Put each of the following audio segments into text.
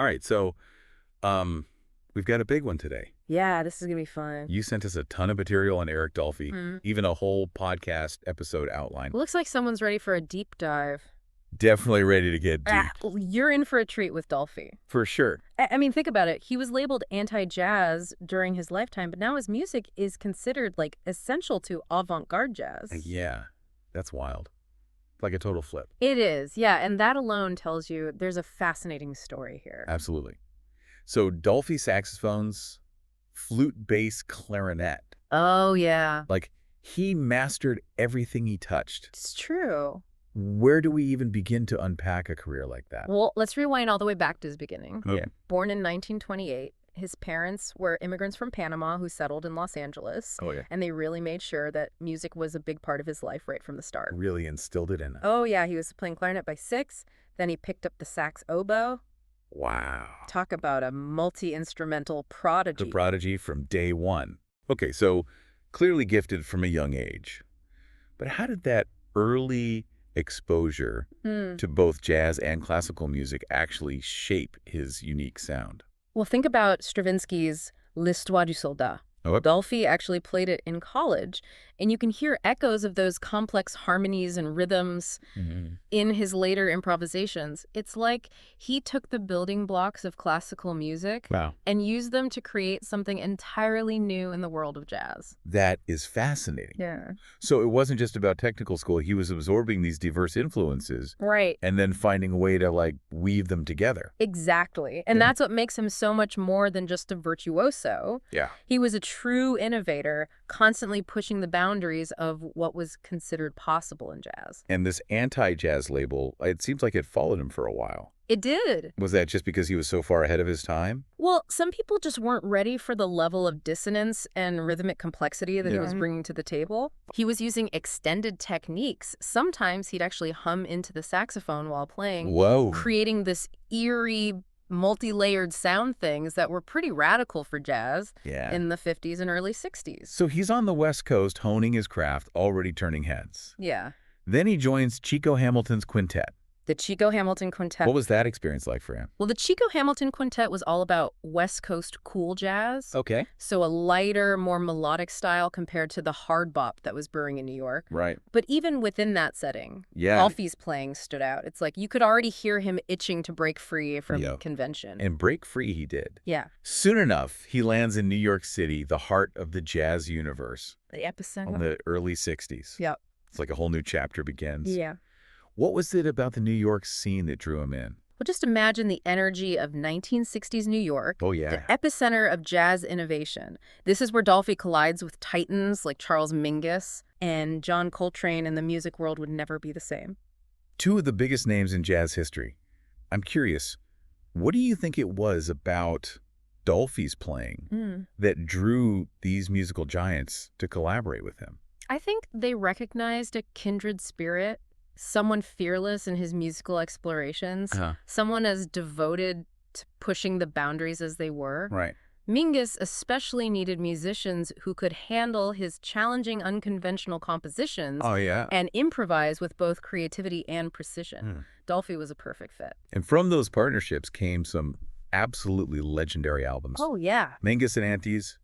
All right, so we've got a big one today. Yeah, this is going to be fun. You sent us a ton of material on Eric Dolphy, even a whole podcast episode outline. Looks like someone's ready for a deep dive. Definitely ready to get deep. You're in for a treat with Dolphy. For sure. I mean, think about it. He was labeled anti-jazz during his lifetime, but now his music is considered, like, essential to avant-garde jazz. Yeah, that's wild. Like a total flip. It is, yeah, and that alone tells you there's a fascinating story here. Absolutely. So Dolphy saxophones, flute, bass, clarinet. Oh, yeah. Like, he mastered everything he touched. It's true. Where do we even begin to unpack a career like that? Well, let's rewind all the way back to his beginning. Okay. Born in 1928, his parents were immigrants from Panama who settled in Los Angeles. Oh, yeah. And they really made sure that music was a big part of his life right from the start. Really instilled it in him. Oh, yeah. He was playing clarinet by 6. Then he picked up the sax oboe. Wow. Talk about a multi-instrumental prodigy. The prodigy from day one. Okay, so clearly gifted from a young age. But how did that early exposure to both jazz and classical music actually shape his unique sound? Well, think about Stravinsky's L'Histoire du Soldat. Oh, Dolphy actually played it in college, and you can hear echoes of those complex harmonies and rhythms in his later improvisations. It's like he took the building blocks of classical music and used them to create something entirely new in the world of jazz. That is fascinating. Yeah. So it wasn't just about technical school. He was absorbing these diverse influences. Right. And then finding a way to, like, weave them together. Exactly. And that's what makes him so much more than just a virtuoso. Yeah. He was a true innovator, constantly pushing the boundaries of what was considered possible in jazz. And this anti-jazz label, it seems like it followed him for a while. It did. Was that just because he was so far ahead of his time? Well, some people just weren't ready for the level of dissonance and rhythmic complexity that he was bringing to the table. He was using extended techniques. Sometimes he'd actually hum into the saxophone while playing, creating this eerie, multi-layered sound things that were pretty radical for jazz in the 50s and early 60s. So he's on the West Coast honing his craft, already turning heads. Yeah. Then he joins Chico Hamilton's quintet. The Chico Hamilton Quintet. What was that experience like for him? Well, the Chico Hamilton Quintet was all about West Coast cool jazz. Okay. So a lighter, more melodic style compared to the hard bop that was brewing in New York. Right. But even within that setting, Dolphy's playing stood out. It's like you could already hear him itching to break free from convention. And break free he did. Yeah. Soon enough, he lands in New York City, the heart of the jazz universe. The epicenter. In the early 60s. Yep. It's like a whole new chapter begins. Yeah. What was it about the New York scene that drew him in? Well, just imagine the energy of 1960s New York. Oh, yeah. The epicenter of jazz innovation. This is where Dolphy collides with titans like Charles Mingus and John Coltrane, and the music world would never be the same. Two of the biggest names in jazz history. I'm curious, what do you think it was about Dolphy's playing that drew these musical giants to collaborate with him? I think they recognized a kindred spirit. Someone fearless in his musical explorations, someone as devoted to pushing the boundaries as they were. Right. Mingus especially needed musicians who could handle his challenging, unconventional compositions and improvise with both creativity and precision. Dolphy was a perfect fit. And from those partnerships came some absolutely legendary albums. Oh, yeah. Mingus and Antes,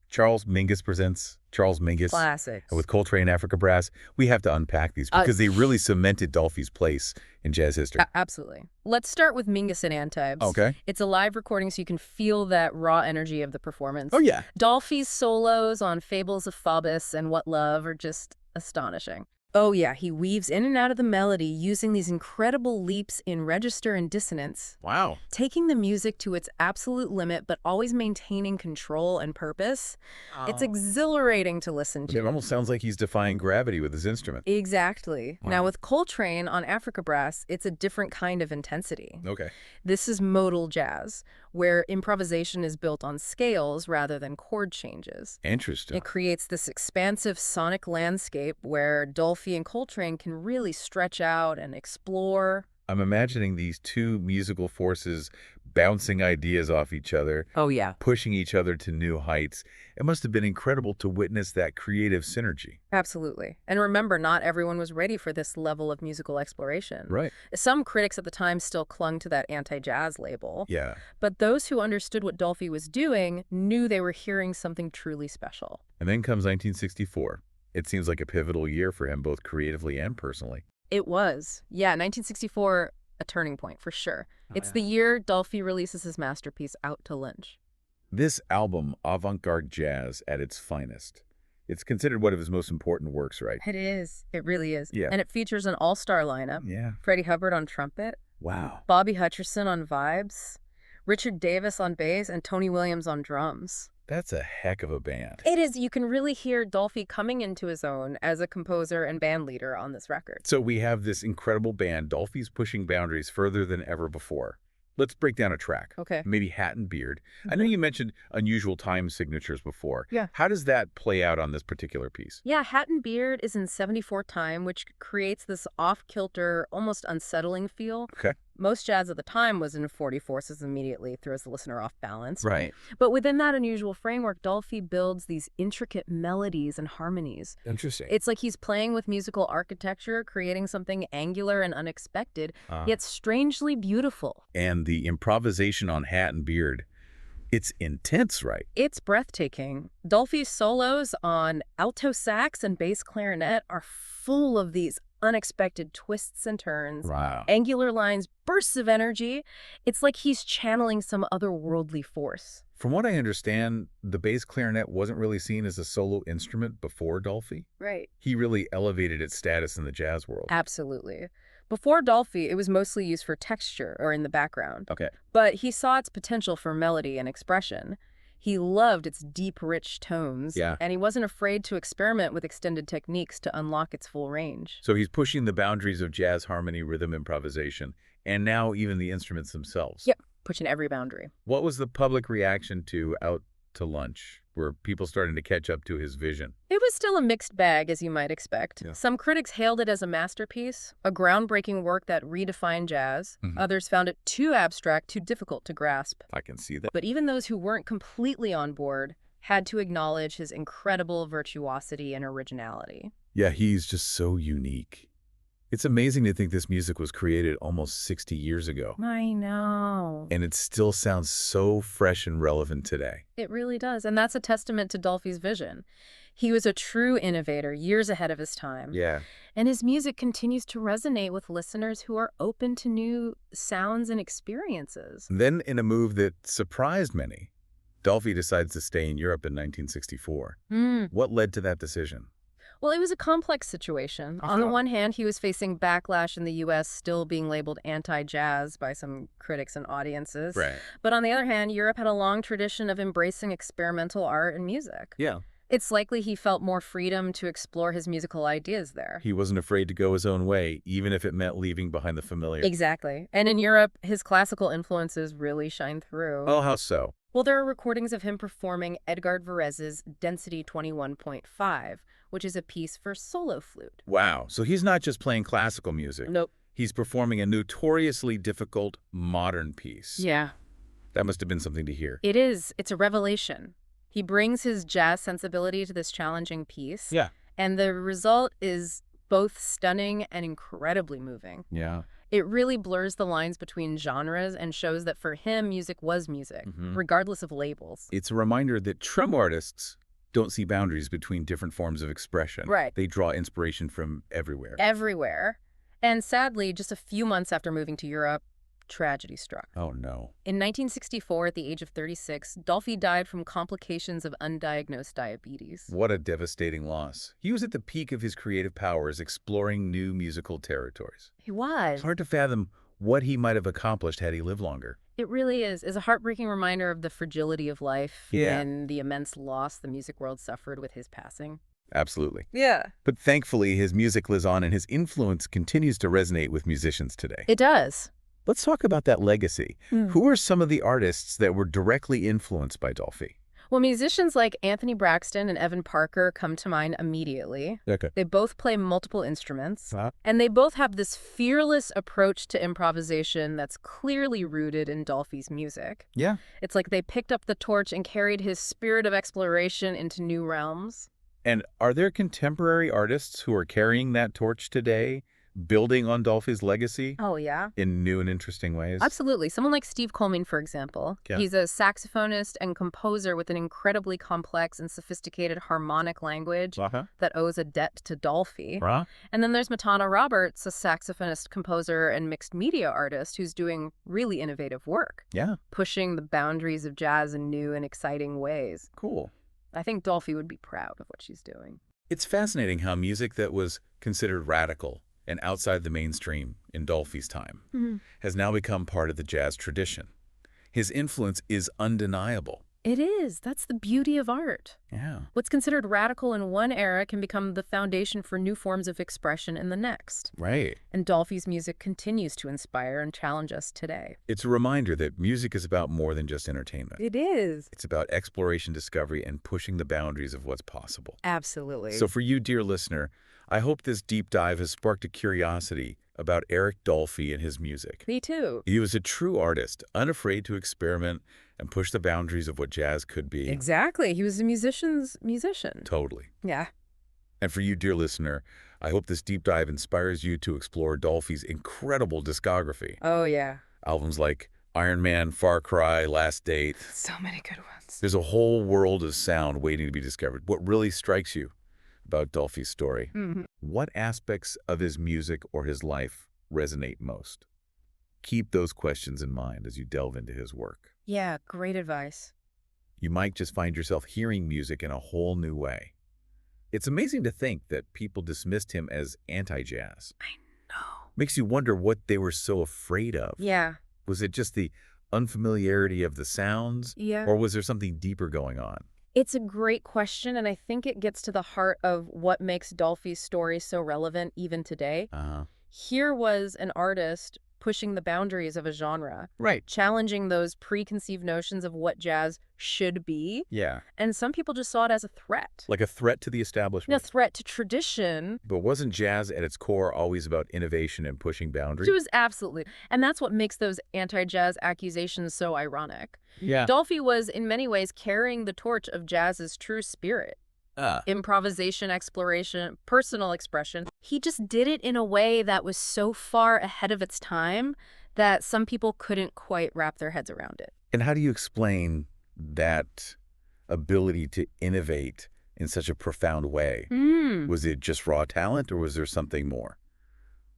Charles Mingus Presents, Charles Mingus. Classics. With Coltrane Africa Brass. We have to unpack these because they really cemented Dolphy's place in jazz history. Absolutely. Let's start with Mingus and Antibes. Okay. It's a live recording, so you can feel that raw energy of the performance. Oh, yeah. Dolphy's solos on Fables of Faubus and What Love are just astonishing. Oh, yeah, he weaves in and out of the melody using these incredible leaps in register and dissonance. Wow. Taking the music to its absolute limit, but always maintaining control and purpose. It's exhilarating to listen to. It almost sounds like he's defying gravity with his instrument. Exactly. Wow. Now, with Coltrane on Africa Brass, it's a different kind of intensity. Okay. This is modal jazz, where improvisation is built on scales rather than chord changes. Interesting. It creates this expansive sonic landscape where Dolphy and Coltrane can really stretch out and explore. I'm imagining these two musical forces bouncing ideas off each other, Oh, yeah. pushing each other to new heights. It must have been incredible to witness that creative synergy. Absolutely. And remember, not everyone was ready for this level of musical exploration. Right. Some critics at the time still clung to that anti-jazz label. Yeah. But those who understood what Dolphy was doing knew they were hearing something truly special. And then comes 1964. It seems like a pivotal year for him, both creatively and personally. It was. Yeah, 1964, a turning point for sure. It's the year Dolphy releases his masterpiece, Out to Lunch. This album, avant-garde jazz at its finest. It's considered one of his most important works, right? It is. It really is. Yeah. And it features an all-star lineup. Yeah. Freddie Hubbard on trumpet, Wow. Bobby Hutcherson on vibes, Richard Davis on bass, and Tony Williams on drums. That's a heck of a band. It is. You can really hear Dolphy coming into his own as a composer and band leader on this record. So we have this incredible band. Dolphy's pushing boundaries further than ever before. Let's break down a track. Okay. Maybe Hat and Beard. I know you mentioned unusual time signatures before. Yeah. How does that play out on this particular piece? Yeah, Hat and Beard is in 74 time, which creates this off-kilter, almost unsettling feel. Okay. Most jazz at the time was in 44, so this immediately throws the listener off balance. Right. But within that unusual framework, Dolphy builds these intricate melodies and harmonies. Interesting. It's like he's playing with musical architecture, creating something angular and unexpected, yet strangely beautiful. And the improvisation on Hat and Beard, it's intense, right? It's breathtaking. Dolphy's solos on alto sax and bass clarinet are full of these unexpected twists and turns, Wow. angular lines, bursts of energy. It's like he's channeling some otherworldly force. From what I understand, the bass clarinet wasn't really seen as a solo instrument before Dolphy. Right. He really elevated its status in the jazz world. Absolutely. Before Dolphy, it was mostly used for texture or in the background. Okay. But he saw its potential for melody and expression. He loved its deep, rich tones, and he wasn't afraid to experiment with extended techniques to unlock its full range. So he's pushing the boundaries of jazz harmony, rhythm improvisation, and now even the instruments themselves. Yep, pushing every boundary. What was the public reaction to Out to Lunch? Were people starting to catch up to his vision? It was still a mixed bag, as you might expect. Yeah. Some critics hailed it as a masterpiece, a groundbreaking work that redefined jazz. Others found it too abstract, too difficult to grasp. I can see that. But even those who weren't completely on board had to acknowledge his incredible virtuosity and originality. Yeah, he's just so unique. It's amazing to think this music was created almost 60 years ago. I know. And it still sounds so fresh and relevant today. It really does. And that's a testament to Dolphy's vision. He was a true innovator, years ahead of his time. Yeah. And his music continues to resonate with listeners who are open to new sounds and experiences. Then, in a move that surprised many, Dolphy decides to stay in Europe in 1964. What led to that decision? Well, it was a complex situation. On the one hand, he was facing backlash in the U.S., still being labeled anti-jazz by some critics and audiences. Right. But on the other hand, Europe had a long tradition of embracing experimental art and music. Yeah. It's likely he felt more freedom to explore his musical ideas there. He wasn't afraid to go his own way, even if it meant leaving behind the familiar. Exactly. And in Europe, his classical influences really shine through. Oh, how so? Well, there are recordings of him performing Edgard Varèse's Density 21.5, which is a piece for solo flute. Wow. So he's not just playing classical music. Nope. He's performing a notoriously difficult modern piece. Yeah. That must have been something to hear. It is. It's a revelation. He brings his jazz sensibility to this challenging piece. Yeah. And the result is both stunning and incredibly moving. Yeah. It really blurs the lines between genres and shows that for him, music was music, regardless of labels. It's a reminder that drum artists don't see boundaries between different forms of expression. Right. They draw inspiration from everywhere. Everywhere. And sadly, just a few months after moving to Europe, tragedy struck. Oh, no. In 1964, at the age of 36, Dolphy died from complications of undiagnosed diabetes. What a devastating loss. He was at the peak of his creative powers, exploring new musical territories. He was. It's hard to fathom what he might have accomplished had he lived longer. It really is. It's a heartbreaking reminder of the fragility of life Yeah. and the immense loss the music world suffered with his passing. Absolutely. Yeah. But thankfully, his music lives on and his influence continues to resonate with musicians today. It does. Let's talk about that legacy. Who are some of the artists that were directly influenced by Dolphy? Well, musicians like Anthony Braxton and Evan Parker come to mind immediately. Okay. They both play multiple instruments, Huh? and they both have this fearless approach to improvisation that's clearly rooted in Dolphy's music. Yeah. It's like they picked up the torch and carried his spirit of exploration into new realms. And are there contemporary artists who are carrying that torch today, building on Dolphy's legacy Oh, yeah? in new and interesting ways? Absolutely. Someone like Steve Coleman, for example. Yeah. He's a saxophonist and composer with an incredibly complex and sophisticated harmonic language that owes a debt to Dolphy. Right. And then there's Matana Roberts, a saxophonist, composer, and mixed media artist who's doing really innovative work, Yeah. pushing the boundaries of jazz in new and exciting ways. Cool. I think Dolphy would be proud of what she's doing. It's fascinating how music that was considered radical and outside the mainstream in Dolphy's time has now become part of the jazz tradition. His influence is undeniable. It is. That's the beauty of art. Yeah. What's considered radical in one era can become the foundation for new forms of expression in the next. Right. And Dolphy's music continues to inspire and challenge us today. It's a reminder that music is about more than just entertainment. It is. It's about exploration, discovery, and pushing the boundaries of what's possible. Absolutely. So for you, dear listener, I hope this deep dive has sparked a curiosity about Eric Dolphy and his music. Me too. He was a true artist, unafraid to experiment and push the boundaries of what jazz could be. Exactly. He was a musician's musician. Totally. Yeah. And for you, dear listener, I hope this deep dive inspires you to explore Dolphy's incredible discography. Oh, yeah. Albums like Iron Man, Far Cry, Last Date. So many good ones. There's a whole world of sound waiting to be discovered. What really strikes you about Dolphy's story? What aspects of his music or his life resonate most? Keep those questions in mind as you delve into his work. Yeah, great advice. You might just find yourself hearing music in a whole new way. It's amazing to think that people dismissed him as anti-jazz. I know. Makes you wonder what they were so afraid of. Yeah. Was it just the unfamiliarity of the sounds? Yeah. Or was there something deeper going on? It's a great question, and I think it gets to the heart of what makes Dolphy's story so relevant even today. Here was an artist pushing the boundaries of a genre. Right. Challenging those preconceived notions of what jazz should be. Yeah. And some people just saw it as a threat. Like a threat to the establishment. A threat to tradition. But wasn't jazz at its core always about innovation and pushing boundaries? It was absolutely. And that's what makes those anti-jazz accusations so ironic. Yeah. Dolphy was, in many ways, carrying the torch of jazz's true spirit. Improvisation, exploration, personal expression. He just did it in a way that was so far ahead of its time that some people couldn't quite wrap their heads around it. And how do you explain that ability to innovate in such a profound way? Was it just raw talent, or was there something more?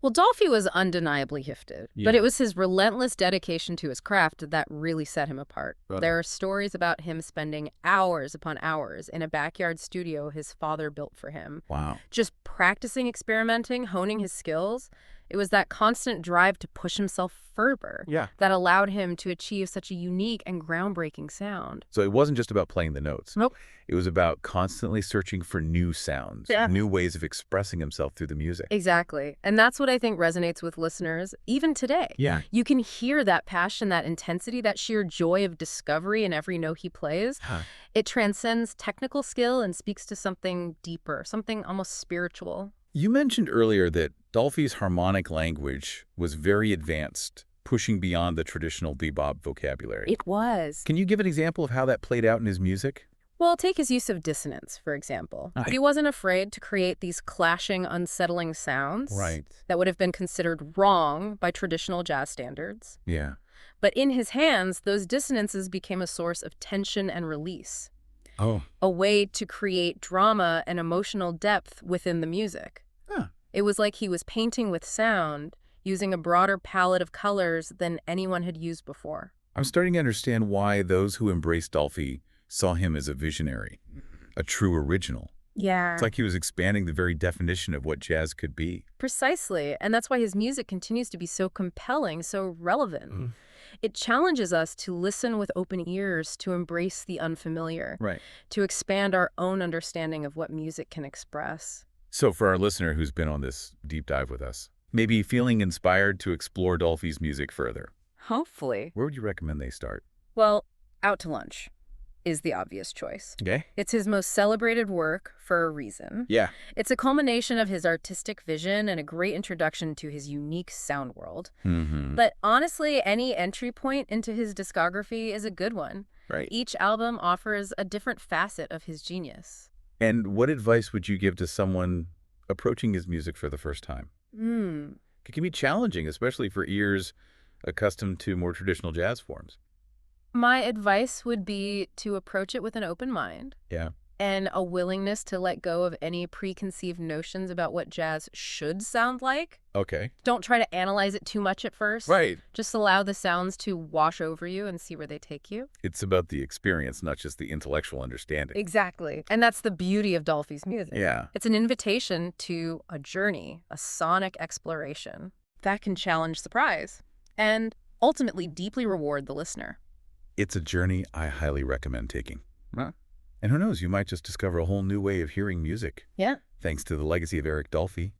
Well, Dolphy was undeniably gifted, but it was his relentless dedication to his craft that really set him apart. There are stories about him spending hours upon hours in a backyard studio his father built for him. Wow. Just practicing, experimenting, honing his skills. It was that constant drive to push himself further that allowed him to achieve such a unique and groundbreaking sound. So it wasn't just about playing the notes. Nope. It was about constantly searching for new sounds, new ways of expressing himself through the music. Exactly. And that's what I think resonates with listeners, even today. Yeah. You can hear that passion, that intensity, that sheer joy of discovery in every note he plays. It transcends technical skill and speaks to something deeper, something almost spiritual. You mentioned earlier that Dolphy's harmonic language was very advanced, pushing beyond the traditional bebop vocabulary. It was. Can you give an example of how that played out in his music? Well, take his use of dissonance, for example. He wasn't afraid to create these clashing, unsettling sounds that would have been considered wrong by traditional jazz standards. Yeah. But in his hands, those dissonances became a source of tension and release. A way to create drama and emotional depth within the music. It was like he was painting with sound, using a broader palette of colors than anyone had used before. I'm starting to understand why those who embraced Dolphy saw him as a visionary, a true original. Yeah. It's like he was expanding the very definition of what jazz could be. Precisely. And that's why his music continues to be so compelling, so relevant. It challenges us to listen with open ears, to embrace the unfamiliar, to expand our own understanding of what music can express. So for our listener who's been on this deep dive with us, maybe feeling inspired to explore Dolphy's music further, Hopefully. where would you recommend they start? Well, out to lunch. is the obvious choice. Okay. It's his most celebrated work for a reason. Yeah. It's a culmination of his artistic vision and a great introduction to his unique sound world. Mm-hmm. But honestly, any entry point into his discography is a good one. Right. Each album offers a different facet of his genius. And what advice would you give to someone approaching his music for the first time? It can be challenging, especially for ears accustomed to more traditional jazz forms. My advice would be to approach it with an open mind. Yeah. And a willingness to let go of any preconceived notions about what jazz should sound like. Okay. Don't try to analyze it too much at first. Right. Just allow the sounds to wash over you and see where they take you. It's about the experience, not just the intellectual understanding. Exactly. And that's the beauty of Dolphy's music. Yeah. It's an invitation to a journey, a sonic exploration that can challenge surprise and ultimately deeply reward the listener. It's a journey I highly recommend taking. Huh? And who knows, you might just discover a whole new way of hearing music. Yeah. Thanks to the legacy of Eric Dolphy.